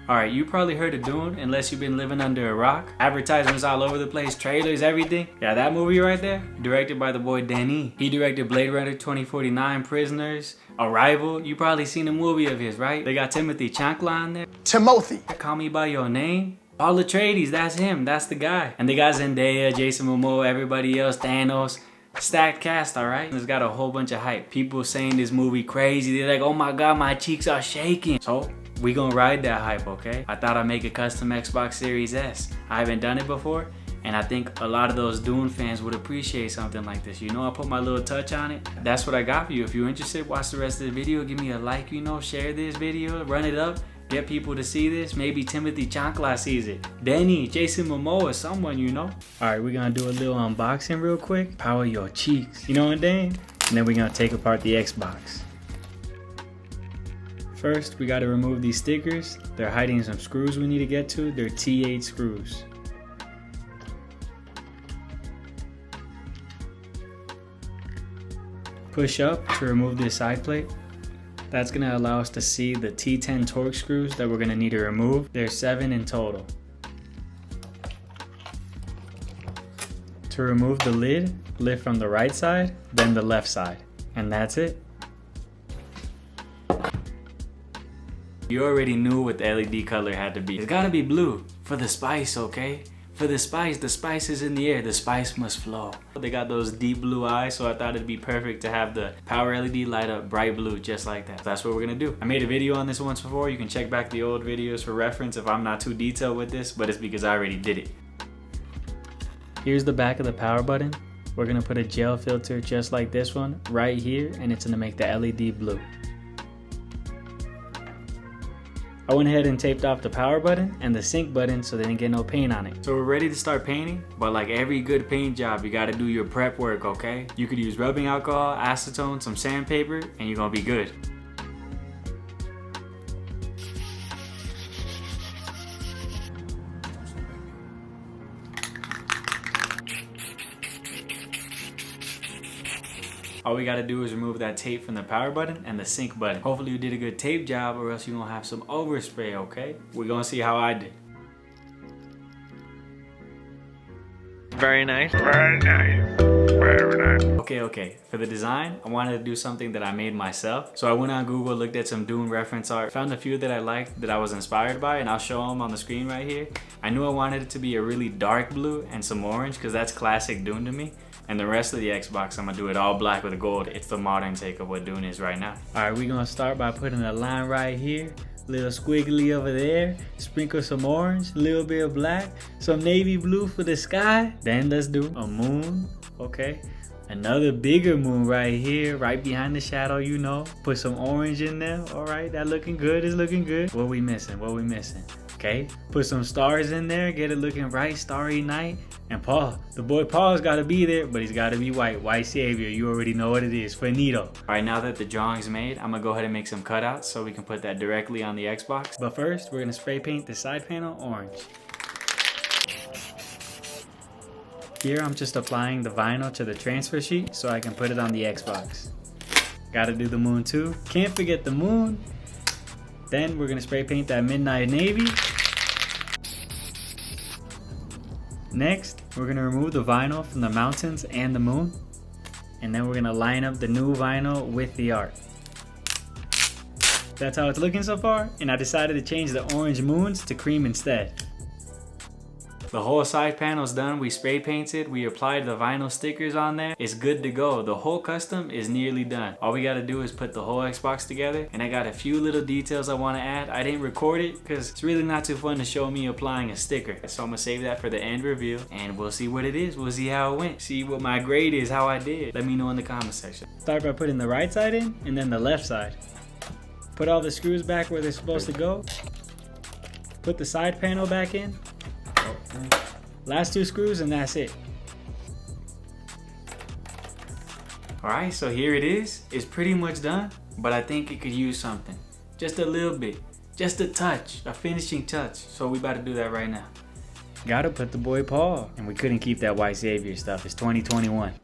Alright, you probably heard of Dune unless you've been living under a rock. Advertisements all over the place, trailers, everything. Yeah, that movie right there, directed by the boy Denis. He directed Blade Runner 2049, Prisoners, Arrival. You probably seen a movie of his, right? They got Timothy Chancla on there. TimOthie. Call Me By Your Name. All Atreides, that's him, that's the guy. And they got Zendaya, Jason Momoa, everybody else, Thanos. Stacked cast, alright? It's got a whole bunch of hype. People saying this movie crazy. They're like, oh my god, my cheeks are shaking. So, we gonna ride that hype, okay? I thought I'd make a custom Xbox Series S. I haven't done it before, and I think a lot of those Dune fans would appreciate something like this. You know, I put my little touch on it. That's what I got for you. If you're interested, watch the rest of the video. Give me a like, you know, share this video, run it up. Get people to see this. Maybe Timothy Chancla sees it. Danny, Jason Momoa, someone, you know. Alright, we're gonna do a little unboxing real quick. Power your cheeks. You know what I'm saying? And then we're gonna take apart the Xbox. First, we gotta remove these stickers. They're hiding some screws we need to get to. They're T8 screws. Push up to remove this side plate. That's gonna allow us to see the T10 Torx screws that we're gonna need to remove. There's 7 in total. To remove the lid, lift from the right side, then the left side. And that's it. You already knew what the LED color had to be. It's gotta be blue for the spice, okay? For the spice is in the air. The spice must flow. They got those deep blue eyes, so I thought it'd be perfect to have the power LED light up bright blue just like that. That's what we're gonna do. I made a video on this once before. You can check back the old videos for reference if I'm not too detailed with this, but it's because I already did it. Here's the back of the power button. We're gonna put a gel filter just like this one right here, and it's gonna make the LED blue. I went ahead and taped off the power button and the sync button so they didn't get no paint on it. So we're ready to start painting, but like every good paint job, you gotta do your prep work, okay? You could use rubbing alcohol, acetone, some sandpaper, and you're gonna be good. All we gotta do is remove that tape from the power button and the sync button. Hopefully you did a good tape job, or else you're gonna have some overspray, okay? We're gonna see how I did. Very nice. Very nice. Very nice. Okay. For the design, I wanted to do something that I made myself. So I went on Google, looked at some Dune reference art, found a few that I liked, that I was inspired by, and I'll show them on the screen right here. I knew I wanted it to be a really dark blue and some orange, because that's classic Dune to me. And the rest of the Xbox, I'm gonna do it all black with gold. It's the modern take of what Dune is right now. Alright, we're gonna start by putting a line right here. Little squiggly over there. Sprinkle some orange, a little bit of black, some navy blue for the sky. Then let's do a moon, okay? Another bigger moon right here, right behind the shadow, you know. Put some orange in there, alright? That looking good, it's looking good. What we missing, what we missing? Okay, put some stars in there, get it looking right, starry night. And Paul, the boy Paul's gotta be there, but he's gotta be white. White savior, you already know what it is, finito. Alright, now that the drawing's made, I'm gonna go ahead and make some cutouts so we can put that directly on the Xbox. But first, we're gonna spray paint the side panel orange. Here, I'm just applying the vinyl to the transfer sheet so I can put it on the Xbox. Gotta do the moon too. Can't forget the moon. Then we're gonna spray paint that midnight navy. Next, we're gonna remove the vinyl from the mountains and the moon. And then we're gonna line up the new vinyl with the art. That's how it's looking so far, and I decided to change the orange moons to cream instead. The whole side panel's done. We spray painted, we applied the vinyl stickers on there. It's good to go. The whole custom is nearly done. All we gotta do is put the whole Xbox together, and I got a few little details I wanna add. I didn't record it because it's really not too fun to show me applying a sticker. So I'm gonna save that for the end reveal, and we'll see what it is. We'll see how it went. See what my grade is, how I did. Let me know in the comment section. Start by putting the right side in, and then the left side. Put all the screws back where they're supposed to go. Put the side panel back in. Last 2 screws and that's it. Alright, so here it is. It's pretty much done, but I think it could use something. Just a little bit. Just a touch. A finishing touch. So we about to do that right now. Gotta put the boy Paul. And we couldn't keep that white savior stuff. It's 2021.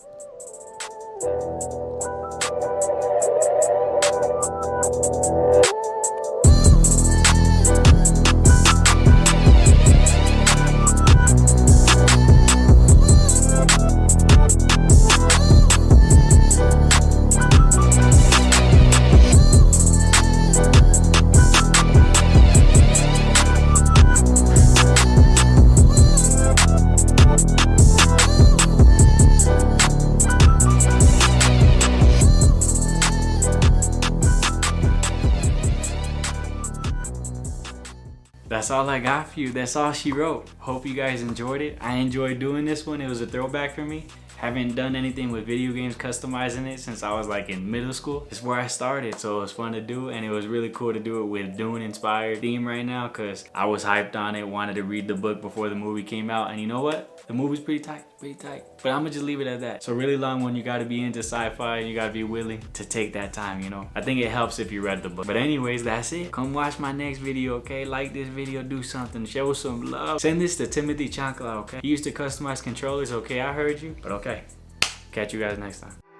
that's all I got for you. That's all she wrote. Hope you guys enjoyed it. I enjoyed doing this one. It was a throwback for me. Haven't done anything with video games customizing it since I was like in middle school. It's where I started, so it was fun to do, and it was really cool to do it with Dune inspired theme right now because I was hyped on it, wanted to read the book before the movie came out, and you know what? The movie's pretty tight. But I'm gonna just leave it at that. So really long one, you gotta be into sci-fi and you gotta be willing to take that time, you know? I think it helps if you read the book. But anyways, that's it. Come watch my next video, okay? Like this video, do something, show some love. Send this to Timothy Chancla, okay? He used to customize controllers, okay? I heard you, but okay. Catch you guys next time.